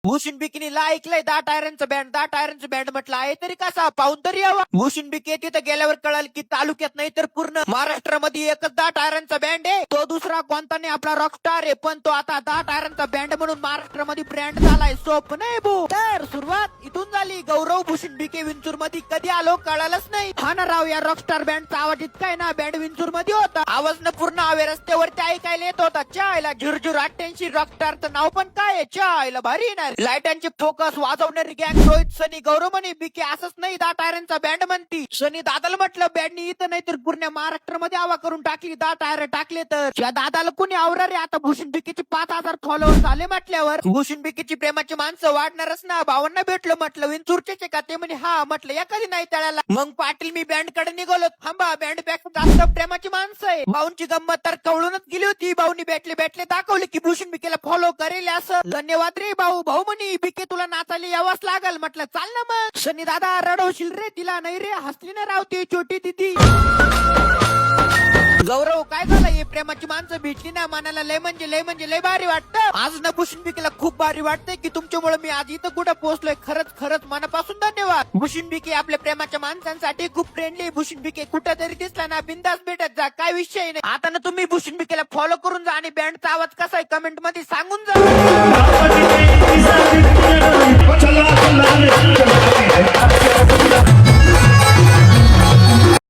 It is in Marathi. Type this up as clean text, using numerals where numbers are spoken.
भूषण बिकिनीला ऐकलंय 10 टायरांचं बँड म्हटलं आहे तरी कसा पाहून तरी यावा. भूषण बिके तिथं गेल्यावर कळाल की तालुक्यात नाही तर पूर्ण महाराष्ट्रामध्ये एकच 10 टायरांचा बँड आहे. तो दुसरा कोणता नाही आपला रॉकस्टार आहे, पण तो आता 10 टायरांचा बँड म्हणून महाराष्ट्रामध्ये ब्रँड झालाय. सोप नाही भाऊ. तर सुरुवात इथून झाली. गौरव भूषण बिके विंचूर मध्ये कधी आलो कळालंच नाही. हा ना राव, या रॉकस्टार बँडचा आवाज इतका आहे ना, बँड विंचूर मध्ये होता. आवाज न पूर्ण हवे रस्त्यावरती ऐकायला येत होता. चायला झुरझुर 88 रॉकस्टारचं नाव पण काय आहे, चायला भारी येणार. लाईटांचे फोकस वाजवणारी गँग रोहित सनी गौरव म्हणे बिके असंच नाही 10 टायरांचा बँड म्हणती. सनी दादाला म्हटलं बँडनी इथं नाही तर पूर्ण महाराष्ट्रामध्ये आवा करून टाकली, 10 टायर टाकले तर. या दादाला कुणी आवरा रे. आता भूषण बिकेचे 5000 फॉलोअर झाले म्हटल्यावर भूषण बिकेची प्रेमाची माणसं वाढणारच ना. भावांना भेटलं म्हटलं विंचूरचे का, ते म्हणे हा. म्हटलं एखादी नाही तळ्याला. मग पाटील मी बँड कडे निघालो. थांबा, बँड पेक्षा जास्त प्रेमाची माणसं आहे. भाऊंची गंमत तर कवळूनच गेली होती. भाऊनी भेटले दाखवले की भूषण बिकेला फॉलो करेल असं. धन्यवाद रे भाऊ. भाऊ म्हणे बिके तुला नाचायला यावंच लागल. म्हटलं चाल ना मग. सनी दादा रडवशील रे तिला. नाही रे, हसली ना राव ती छोटी दिदी. गौरव काय झालं, हे प्रेमाची माणसं भेटली ना मनाला लय म्हणजे लय भारी वाटतं. आज ना भूषण बिकेला खूप भारी वाटतंय की तुमच्यामुळे मी आज इथं कुठं पोहोचलोय. खरंच मनापासून धन्यवाद. भूषण बिके आपल्या प्रेमाच्या माणसांसाठी खूप फ्रेंडली. भूषण बिके कुठं तरी दिसला ना बिंदास भेटत जा, काय विषय नाही. आता ना तुम्ही भूषण बिकेला फॉलो करून जा आणि बँडचा आवाज कसा आहे कमेंट मध्ये सांगून जा.